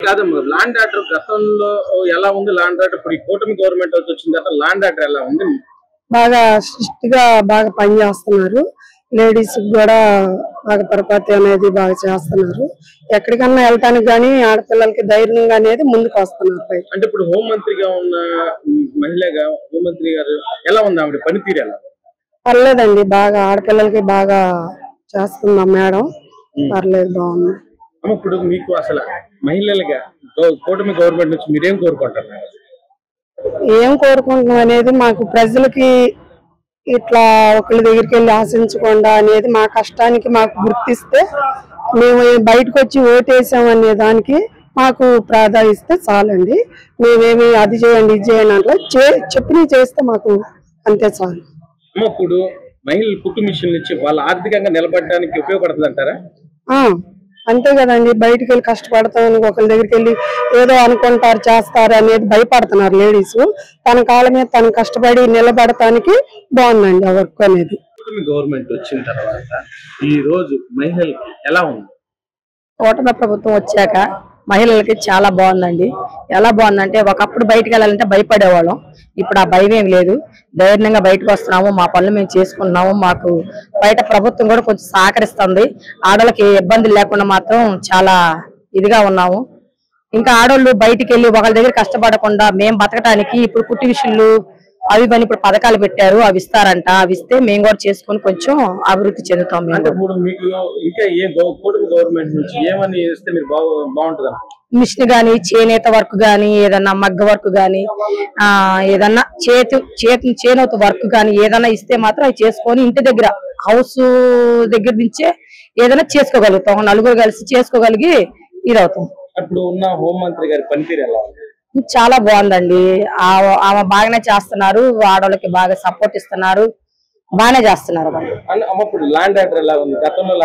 కాదమ్మా, land order గతంలో ఎలా ఉంది? లాండ్ ఆర్డర్ ఇప్పుడు ఈ కూటమి గవర్నమెంట్ వచ్చిన తర్వాత లాండ్ ఆర్డర్ ఎలా ఉంది? బాగా స్ట్రిక్ట్ గా బాగా పని చేస్తున్నారు. లేడీస్ కూడా బాగా పరపతి అనేది బాగా చేస్తున్నారు. ఎక్కడికన్నా వెళ్ళటానికి గానీ ఆడపిల్లలకి ధైర్యంగా అనేది ముందుకు వస్తున్నారు. అంటే ఇప్పుడు హోంమంత్రిగా ఉన్న మహిళగా హోంమంత్రి గారు ఎలా ఉంది? ఆవిడ పనితీరు ఎలా? పర్లేదండి, బాగా ఆడపిల్లలకి బాగా చేస్తున్నాం మేడం. పర్లేదు, బాగుంది. ఇప్పుడు మీకు అసలు మహిళలుగా కూటమి గవర్నమెంట్ నుంచి మీరేం కోరుకుంటున్నారు? ఏం కోరుకుంటున్నాం అనేది మాకు ప్రజలకి ఇట్లా ఒకళ్ళ దగ్గరికి వెళ్ళి ఆశించకుండా అనేది మా కష్టానికి మాకు గుర్తిస్తే మేము బయటకు వచ్చి ఓటేసాం అనే దానికి మాకు ప్రాధాన్యత చాలండి. మేమేమి అది చేయండి ఇది చేయండి అంటే చెప్పినవి చేస్తే మాకు అంతే చాలు. ఇప్పుడు మహిళలు కుట్టు మిషన్లు ఇచ్చి వాళ్ళ ఆర్థికంగా నిలబడడానికి ఉపయోగపడుతుంది అంటారా? అంతే కదండి, బయటకు వెళ్ళి కష్టపడతామని ఒకరి దగ్గరికి వెళ్ళి ఏదో అనుకుంటారు చేస్తారు అనేది భయపడుతున్నారు లేడీస్. తన కాళ్ళ మీద తను కష్టపడి నిలబడటానికి బాగుందండి ఆ వర్క్ అనేది. గవర్నమెంట్ వచ్చిన తర్వాత ఈ రోజు మహిళలకి ఎలా ఉంది? కూటమి ప్రభుత్వం వచ్చాక మహిళలకి చాలా బాగుందండి. ఎలా బాగుందంటే ఒకప్పుడు బయటకు వెళ్ళాలంటే భయపడేవాళ్ళం, ఇప్పుడు ఆ భయం ఏమి లేదు. ధైర్యంగా బయటకు వస్తున్నాము, మా పనులు మేము చేసుకుంటున్నాము. మాకు బయట ప్రభుత్వం కూడా కొంచెం సహకరిస్తుంది. ఆడవాళ్ళకి ఇబ్బందులు లేకుండా మాత్రం చాలా ఇదిగా ఉన్నాము. ఇంకా ఆడవాళ్ళు బయటికి వెళ్ళి ఒకళ్ళ దగ్గర కష్టపడకుండా మేము బతకడానికి ఇప్పుడు కుట్టి విషయాలు అవి పని ఇప్పుడు పథకాలు పెట్టారు, అవి ఇస్తారంట. అవి ఇస్తే మేము కూడా చేసుకుని కొంచెం అభివృద్ధి చెందుతాం. మిషన్ గాని, చేనేత వర్క్ గాని, ఏదన్నా మగ్గ వర్క్ గాని, ఏదన్నా చేనేత వర్క్ గాని ఏదన్నా ఇస్తే మాత్రం అవి చేసుకొని ఇంటి దగ్గర హౌస్ దగ్గర నుంచే ఏదైనా చేసుకోగలుగుతాం. నలుగురు కలిసి చేసుకోగలిగి ఇదవుతాం. అప్పుడు ఉన్న హోంమంత్రి గారి పనితీరు ఎలా ఉంది? చాలా బాగుందండి. ఆమె బాగానే చేస్తున్నారు, ఆడవాళ్ళకి బాగా సపోర్ట్ ఇస్తున్నారు, బాగానే చేస్తున్నారు. గతంలో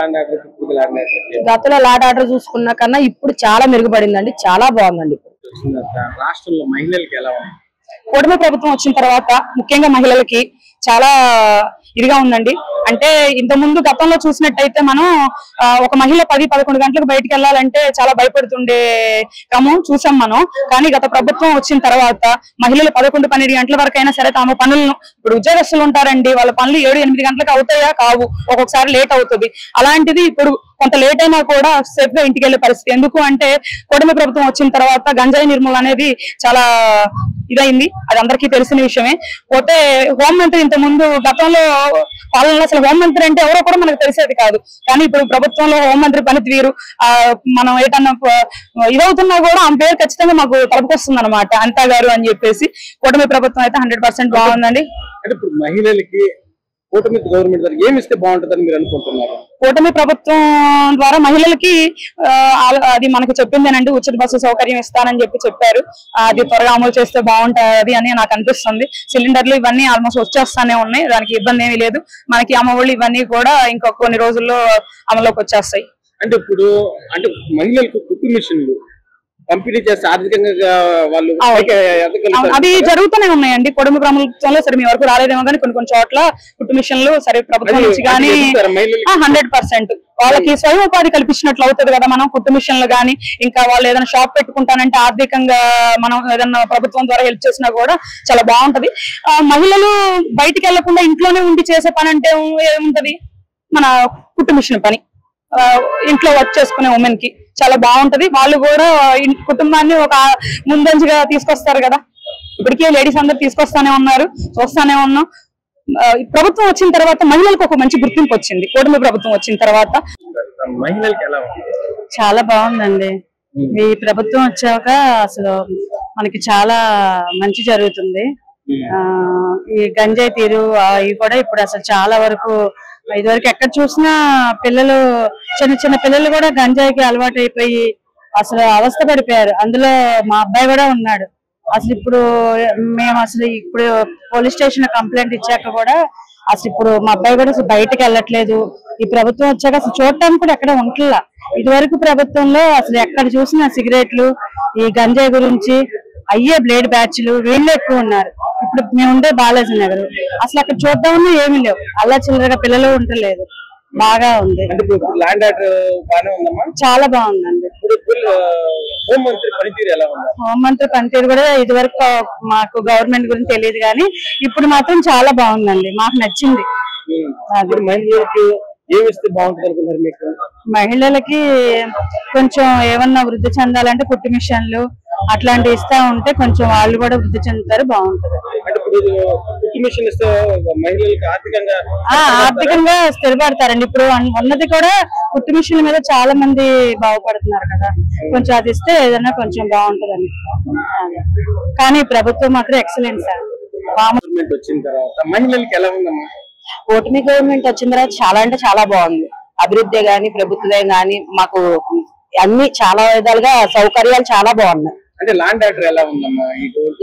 లాండ్ ఆర్డర్ చూసుకున్న కన్నా ఇప్పుడు చాలా మెరుగుపడిందండి, చాలా బాగుందండి. రాష్ట్రంలో మహిళలకి ఎలా ఉంది? కూటమి ప్రభుత్వం వచ్చిన తర్వాత ముఖ్యంగా మహిళలకి చాలా ఇదిగా ఉందండి. అంటే ఇంత ముందు గతంలో చూసినట్టయితే మనం ఒక మహిళ 10-11 గంటలకు బయటకు వెళ్ళాలంటే చాలా భయపడుతుండే క్రమం చూసాం మనం. కానీ గత ప్రభుత్వం వచ్చిన తర్వాత మహిళలు 11-12 గంటల వరకు అయినా సరే తమ పనులను, ఇప్పుడు ఉద్యోగస్తులు ఉంటారండి, వాళ్ళ పనులు 7-8 గంటలకు అవుతాయా కావు, ఒక్కొక్కసారి లేట్ అవుతుంది. అలాంటిది ఇప్పుడు కొంత లేట్ అయినా కూడా సేఫ్ గా ఇంటికి వెళ్లే పరిస్థితి. ఎందుకు అంటే కూటమి ప్రభుత్వం వచ్చిన తర్వాత గంజాయి నిర్మూలన అనేది చాలా ఇదైంది, అది అందరికీ తెలిసిన విషయమే. పోతే హోంమంత్రి ఇంత ముందు గతంలో పాలనలో అసలు హోంమంత్రి అంటే ఎవరో కూడా మనకు తెలిసేది కాదు. కానీ ఇప్పుడు ప్రభుత్వంలో హోంమంత్రి పనితీరు మనం ఏటన్నా ఇదవుతున్నా కూడా ఆమె పేరు ఖచ్చితంగా మాకు తలపుకొస్తుంది అనమాట, అనితా గారు అని చెప్పేసి. కూటమి ప్రభుత్వం అయితే 100% బాగుందండి. మహిళలకి కూటమి గవర్నమెంట్ ద్వారా ఏమి ఇస్తే బాగుంటుందని మీరు అనుకుంటున్నారు? కూటమి ప్రభుత్వం ద్వారా మహిళలకి అది మనకు చెప్పిందేనండి, ఉచిత బస్సు సౌకర్యం ఇస్తానని చెప్పారు. అది త్వరగా అమలు చేస్తే బాగుంటది అని నాకు అనిపిస్తుంది. సిలిండర్లు ఇవన్నీ ఆల్మోస్ట్ వచ్చేస్తానే ఉన్నాయి, దానికి ఇబ్బంది ఏమీ లేదు. మనకి అమ్మఒళ్ళు ఇవన్నీ కూడా ఇంకొక కొన్ని రోజుల్లో అమల్లోకి వచ్చేస్తాయి. అంటే ఇప్పుడు మహిళలకు కుట్టు మిషన్లు పంపిణీ చేస్తే ఆర్థికంగా వాళ్ళు అవి జరుగుతూనే ఉన్నాయండి. కూటమి ప్రభుత్వంలో సరే మీ వరకు రాలేదేమో కానీ కొన్ని చోట్ల కుట్టు మిషన్లు సరే ప్రభుత్వం నుంచి కానీ 100% వాళ్ళకి స్వయం ఉపాధి కల్పించినట్లు అవుతుంది కదా. మనం కుట్టు మిషన్లు గానీ, ఇంకా వాళ్ళు ఏదైనా షాప్ పెట్టుకుంటానంటే ఆర్థికంగా మనం ఏదైనా ప్రభుత్వం ద్వారా హెల్ప్ చేసినా కూడా చాలా బాగుంటది. మహిళలు బయటికి వెళ్లకుండా ఇంట్లోనే ఉండి చేసే పని అంటే ఏముంటది, మన కుట్టు మిషన్ పని. ఇంట్లో వర్క్ చేసుకునే ఉమెన్ కి చాలా బాగుంటది. వాళ్ళు కూడా కుటుంబాన్ని ఒక ముందంజగా తీసుకొస్తారు కదా. ఇప్పటికే లేడీస్ అందరు తీసుకొస్తానే ఉన్నారు, చూస్తానే ఉన్నాం. ప్రభుత్వం వచ్చిన తర్వాత మహిళలకు ఒక మంచి గుర్తింపు వచ్చింది. కూటమి ప్రభుత్వం వచ్చిన తర్వాత చాలా బాగుందండి. ఈ ప్రభుత్వం వచ్చాక అసలు మనకి చాలా మంచి జరుగుతుంది. ఈ గంజాయి తీరు ఇవి కూడా ఇప్పుడు అసలు చాలా వరకు, ఇదివరకు ఎక్కడ చూసినా పిల్లలు, చిన్న పిల్లలు కూడా గంజాయికి అలవాటు అయిపోయి అసలు అవస్థ పడిపోయారు. అందులో మా అబ్బాయి కూడా ఉన్నాడు. అసలు ఇప్పుడు మేము ఇప్పుడు పోలీస్ స్టేషన్ కంప్లైంట్ ఇచ్చాక కూడా అసలు ఇప్పుడు మా అబ్బాయి కూడా అసలు బయటకు వెళ్ళట్లేదు. ఈ ప్రభుత్వం వచ్చాక అసలు చూడటానికి కూడా ఎక్కడ ఉంటలా. ఇదివరకు ప్రభుత్వంలో అసలు ఎక్కడ చూసినా సిగరెట్లు, ఈ గంజాయి గురించి అయ్యే బ్లేడ్ బ్యాచ్లు వీళ్ళే ఎక్కువ ఉన్నారు. ఇప్పుడు మేము ఉండే బాలాజీ నగర్, అసలు అక్కడ చూద్దామన్నా ఏమీ లేవు, అల్లా చిల్లరగా పిల్లలు ఉండలేదు. బాగా ఉంది, ల్యాండ్ ఆర్డర్ బాగానే ఉందమ్మా, చాలా బాగుందండి. ఇప్పుడు హోంమంత్రి పనితీరు ఎలా ఉంది? హోంమంత్రి పనితీరు కూడా ఇదివరకు మాకు గవర్నమెంట్ గురించి తెలియదు కానీ ఇప్పుడు మాత్రం చాలా బాగుందండి, మాకు నచ్చింది. ఇప్పుడు మహిళలకు ఏమిస్తే బాగుంటుంది అనుకున్నారు మీకు? మహిళలకి కొంచెం ఏమన్నా వృద్ధి చెందాలంటే కుట్టు మిషన్లు అట్లాంటివి ఇస్తా ఉంటే కొంచెం వాళ్ళు కూడా వృద్ధి చెందుతారు, బాగుంటది. అంటే ఇప్పుడు కుట్టు మిషన్ ఇస్తే మహిళలకు ఆర్థికంగా స్థిరపడతారండి. ఇప్పుడు ఉన్నది కూడా కుట్టు మిషన్ల మీద చాలా మంది బాగుపడుతున్నారు కదా, కొంచెం అది ఇస్తే ఏదైనా కొంచెం బాగుంటదని. కానీ ప్రభుత్వం మాత్రం ఎక్సలెంట్ సార్. గవర్నమెంట్ వచ్చిన తర్వాత మహిళలకి ఎలా ఉందమ్మా? కూటమి గవర్నమెంట్ వచ్చిన తర్వాత చాలా అంటే చాలా బాగుంది. అభివృద్ధి గాని ప్రభుత్వమే గాని మాకు అన్ని చాలా విధాలుగా సౌకర్యాలు చాలా బాగున్నాయి. అంటే ల్యాండ్ ఆర్డర్ ఎలా ఉందమ్మా?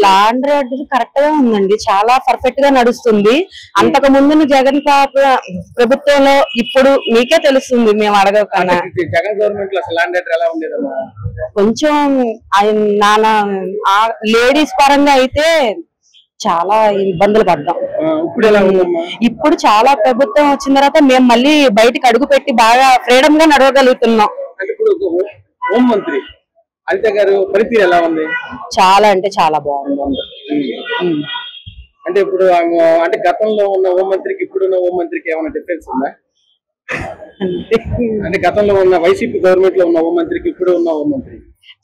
ల్యాండ్ ఆర్డర్ కరెక్ట్ గా ఉందండి, చాలా పర్ఫెక్ట్ గా నడుస్తుంది. అంతకు ముందు జగన్ ప్రభుత్వంలో ఇప్పుడు మీకే తెలుస్తుంది, మేము అడగకన్నా. జగన్ గవర్నమెంట్ లో అసలు ల్యాండ్ ఆర్డర్ ఎలా ఉండేదమ్మా? కొంచెం నానా లేడీస్ పరంగా అయితే చాలా ఇబ్బందులు పడ్డాం. ఇప్పుడు చాలా ప్రభుత్వం వచ్చిన తర్వాత మేము మళ్ళీ బయటకు అడుగు పెట్టి బాగా ఫ్రీడమ్ గా నడవగలుగుతున్నాం. హోంమంత్రి అనిత గారు పనితీరు ఎలా ఉంది? చాలా అంటే చాలా బాగుంది. అంటే ఇప్పుడు అంటే గతంలో ఉన్న హోంమంత్రికి ఇప్పుడున్న హోంమంత్రికి ఏమైనా డిఫరెన్స్ ఉందా? అంటే గతంలో ఉన్న వైసీపీ గవర్నమెంట్ లో ఉన్న హోంమంత్రికి ఇప్పుడు ఉన్న హోంమంత్రి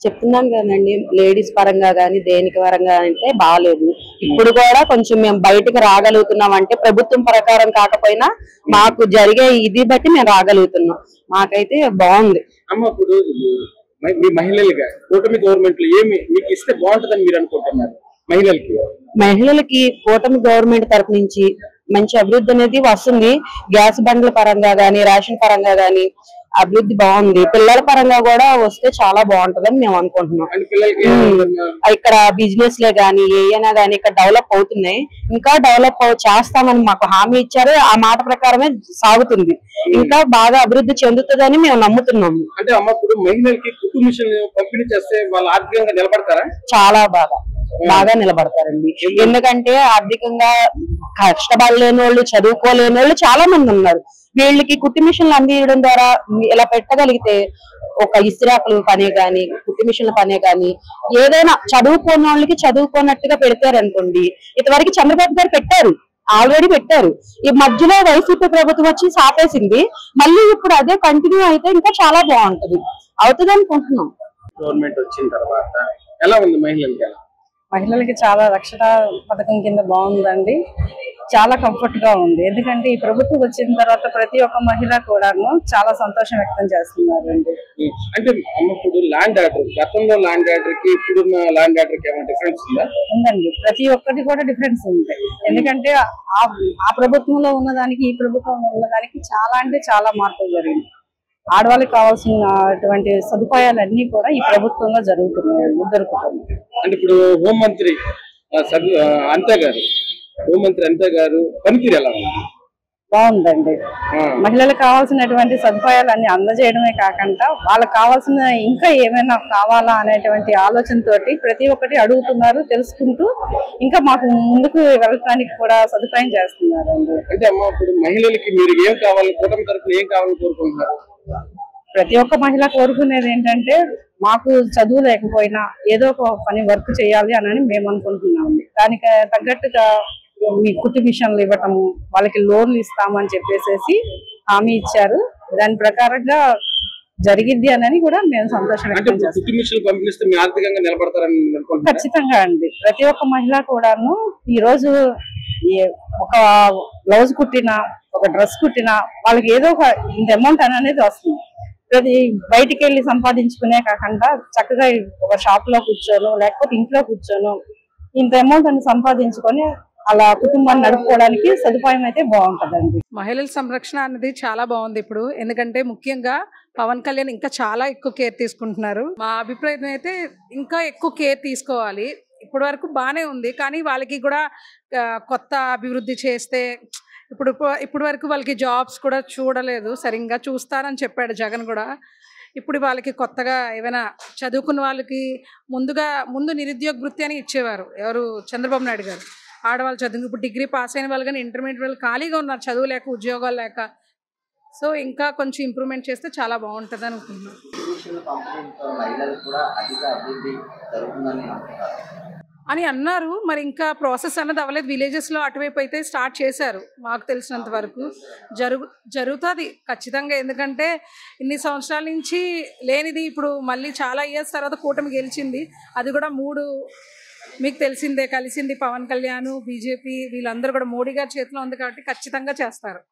చెప్తున్నాం కదండి, లేడీస్ పరంగా గానీ దేనికి పరంగా అయితే బాగాలేదు. ఇప్పుడు కూడా కొంచెం మేము బయటకు రాగలుగుతున్నాం, అంటే ప్రభుత్వం ప్రకారం కాకపోయినా మాకు జరిగే ఇది బట్టి మేము రాగలుగుతున్నాం. మాకైతే బాగుంది. అమ్మ, ఇప్పుడు మీ మహిళలుగా కూటమి గవర్నమెంట్ లో ఏమి మీకు ఇస్తే బాగుంటుందని మీరు అనుకుంటున్నారు? మహిళలకి కూటమి గవర్నమెంట్ తరఫు నుంచి మంచి అభివృద్ధి అనేది వస్తుంది. గ్యాస్ బండ్ల పరంగా గానీ రేషన్ పరంగా గానీ అభివృద్ధి బాగుంది. పిల్లల పరంగా కూడా వస్తే చాలా బాగుంటదని మేము అనుకుంటున్నాం. ఇక్కడ బిజినెస్ లే గానీ ఏమైనా గానీ ఇక్కడ డెవలప్ అవుతున్నాయి, ఇంకా డెవలప్ చేస్తామని మాకు హామీ ఇచ్చారు. ఆ మాట ప్రకారమే సాగుతుంది, ఇంకా బాగా అభివృద్ధి చెందుతుందని మేము నమ్ముతున్నాము. అంటే అమ్మ, ఇప్పుడు మహిళలకి కుట్టు మిషన్ పంపిణీ చేస్తే వాళ్ళు ఆర్థికంగా నిలబడతారా? చాలా బాగా నిలబడతారండి. ఎందుకంటే ఆర్థికంగా కష్టపడలేని వాళ్ళు, చదువుకోలేని వాళ్ళు చాలా మంది ఉన్నారు. వీళ్ళకి కుట్టు మిషన్లు అందించడం ద్వారా ఇలా పెట్టగలిగితే ఒక ఇస్త్రాకులు పనే గాని కుట్టు మిషన్ల పనే గాని ఏదైనా చదువుకోని వాళ్ళకి చదువుకోనట్టుగా పెడతారనుకోండి. ఇంతవరకు చంద్రబాబు గారు పెట్టారు, ఆల్రెడీ పెట్టారు. ఈ మధ్యలో వైసీపీ ప్రభుత్వం వచ్చి సాపేసింది. మళ్ళీ ఇప్పుడు అదే కంటిన్యూ అయితే ఇంకా చాలా బాగుంటది, అవుతుంది అనుకుంటున్నాం. గవర్నమెంట్ వచ్చిన తర్వాత ఎలా ఉంది మహిళలకి? మహిళలకి చాలా రక్షణ పథకం కింద బాగుందండి, చాలా కంఫర్ట్ గా ఉంది. ఎందుకంటే ఈ ప్రభుత్వం వచ్చిన తర్వాత ప్రతి ఒక్క మహిళ కూడాను చాలా సంతోషం వ్యక్తం చేస్తున్నారండి. అంటే ఇప్పుడు ల్యాండ్ ఆర్డర్, గతంలో ల్యాండ్ ఆర్డర్ కి ఇప్పుడున్న ల్యాండ్ ఆర్డర్ కి ఏమైనా డిఫరెన్స్ ఉందా? ఉందండి, ప్రతి ఒక్కటి కూడా డిఫరెన్స్ ఉంది. ఎందుకంటే ఆ ప్రభుత్వంలో ఉన్నదానికి ఈ ప్రభుత్వంలో ఉన్నదానికి చాలా అంటే చాలా మార్పులు జరిగింది. ఆడవాళ్ళకి కావాల్సినటువంటి సదుపాయాలన్నీ కూడా ఈ ప్రభుత్వంలో జరుగుతున్నాయి, దొరుకుతున్నాయి. అంటే ఇప్పుడు హోంమంత్రి అనిత గారు పనితీరు ఎలా ఉంది? బాగుందండి. మహిళలకు కావాల్సినటువంటి సదుపాయాలన్నీ అందజేయడమే కాకుండా వాళ్ళకి కావాల్సిన ఇంకా ఏమైనా కావాలా అనేటువంటి ఆలోచనతోటి ప్రతి ఒక్కటి అడుగుతున్నారు, తెలుసుకుంటూ ఇంకా మాకు ముందుకు వెళ్ళడానికి కూడా సదుపాయం చేస్తున్నారండి. అంటే అమ్మ, ఇప్పుడు మహిళలకి మీరు ఏం కావాలి, కుటుంబ తరఫున ఏం కావాలని కోరుకుంటున్నారు? ప్రతి ఒక్క మహిళ కోరుకునేది ఏంటంటే మాకు చదువు లేకపోయినా ఏదో ఒక పని వర్క్ చేయాలి అని మేము అనుకుంటున్నామండి. దానికి తగ్గట్టుగా మీ కుట్టు మిషన్లు ఇవ్వటము, వాళ్ళకి లోన్లు ఇస్తామని చెప్పేసి హామీ ఇచ్చారు. దాని ప్రకారంగా జరిగిద్ది అని కూడా మేము సంతోషం వ్యక్తం చేస్తాం. ఖచ్చితంగా అండి, ప్రతి ఒక్క మహిళ కూడాను ఈ రోజు ఒక బ్లౌజ్ కుట్టినా, ఒక డ్రెస్ కుట్టినా వాళ్ళకి ఏదో ఒక ఇంత అమౌంట్ అనేది వస్తుంది. ప్రతి బయటికి వెళ్ళి సంపాదించుకునే కాకుండా చక్కగా ఒక షాప్ లో కూర్చోను లేకపోతే ఇంట్లో కూర్చోను ఇంత అమౌంట్ అని సంపాదించుకొని అలా కుటుంబాన్ని నడుపుకోవడానికి సదుపాయం అయితే బాగుంటదండి. మహిళల సంరక్షణ అనేది చాలా బాగుంది ఇప్పుడు. ఎందుకంటే ముఖ్యంగా పవన్ కళ్యాణ్ ఇంకా చాలా ఎక్కువ కేర్ తీసుకుంటున్నారు. మా అభిప్రాయం అయితే ఇంకా ఎక్కువ కేర్ తీసుకోవాలి. ఇప్పటి వరకు బాగానే ఉంది, కానీ వాళ్ళకి కూడా కొత్త అభివృద్ధి చేస్తే ఇప్పుడు వరకు వాళ్ళకి జాబ్స్ కూడా చూడలేదు, సరిగ్గా చూస్తారని చెప్పాడు జగన్ కూడా. ఇప్పుడు వాళ్ళకి కొత్తగా ఏమైనా చదువుకున్న వాళ్ళకి ముందు నిరుద్యోగ వృత్తి అని ఇచ్చేవారు ఎవరు, చంద్రబాబు నాయుడు గారు. ఆడవాళ్ళు చదువు ఇప్పుడు డిగ్రీ పాస్ అయిన వాళ్ళు కానీ ఇంటర్మీడియట్ వాళ్ళు ఖాళీగా ఉన్నారు, చదువు లేక ఉద్యోగాలు లేక. సో ఇంకా కొంచెం ఇంప్రూవ్మెంట్ చేస్తే చాలా బాగుంటుంది అనుకుంటున్నాను. అని అన్నారు. మరి ఇంకా ప్రాసెస్ అన్నది అవ్వలేదు. విలేజెస్లో అటువైపు అయితే స్టార్ట్ చేశారు మాకు తెలిసినంత వరకు. జరుగుతుంది ఖచ్చితంగా. ఎందుకంటే ఇన్ని సంవత్సరాల నుంచి లేనిది ఇప్పుడు మళ్ళీ చాలా ఇయర్స్ తర్వాత కూటమి గెలిచింది. అది కూడా 3 మీకు తెలిసిందే కలిసింది. పవన్ కళ్యాణ్, బీజేపీ వీళ్ళందరూ కూడా మోడీ గారి చేతిలో ఉంది కాబట్టి ఖచ్చితంగా చేస్తారు.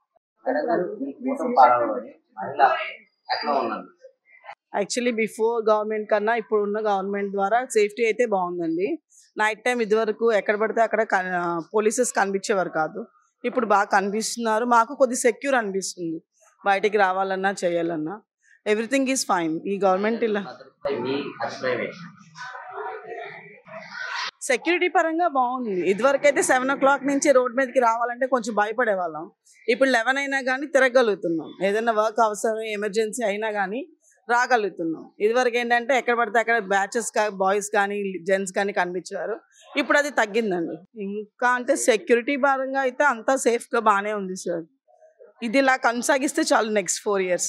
యాక్చువల్లీ బిఫోర్ గవర్నమెంట్ కన్నా ఇప్పుడు ఉన్న గవర్నమెంట్ ద్వారా సేఫ్టీ అయితే బాగుందండి. నైట్ టైం ఇదివరకు ఎక్కడ పడితే అక్కడ పోలీసెస్ కనిపించేవారు కాదు. ఇప్పుడు బాగా కనిపిస్తున్నారు. మాకు కొద్ది సెక్యూర్ అనిపిస్తుంది. బయటికి రావాలన్నా చేయాలన్నా ఎవ్రీథింగ్ ఈజ్ ఫైన్. ఈ గవర్నమెంట్ ఇలా సెక్యూరిటీ పరంగా బాగుంది. ఇదివరకైతే 7 o'clock నుంచి రోడ్ మీదకి రావాలంటే కొంచెం భయపడే వాళ్ళం. ఇప్పుడు 11 అయినా కానీ తిరగలుగుతున్నాం. ఏదైనా వర్క్ అవసరం ఎమర్జెన్సీ అయినా కానీ రాగలుగుతున్నాం. ఇదివరకు ఏంటంటే ఎక్కడ పడితే అక్కడ బ్యాచెస్ బాయ్స్ కానీ జెంట్స్ కానీ కనిపించారు. ఇప్పుడు అది తగ్గిందండి. ఇంకా అంటే సెక్యూరిటీ పరంగా అయితే అంతా సేఫ్గా బాగానే ఉంది సార్. ఇది ఇలా కొనసాగిస్తే చాలు నెక్స్ట్ 4 years.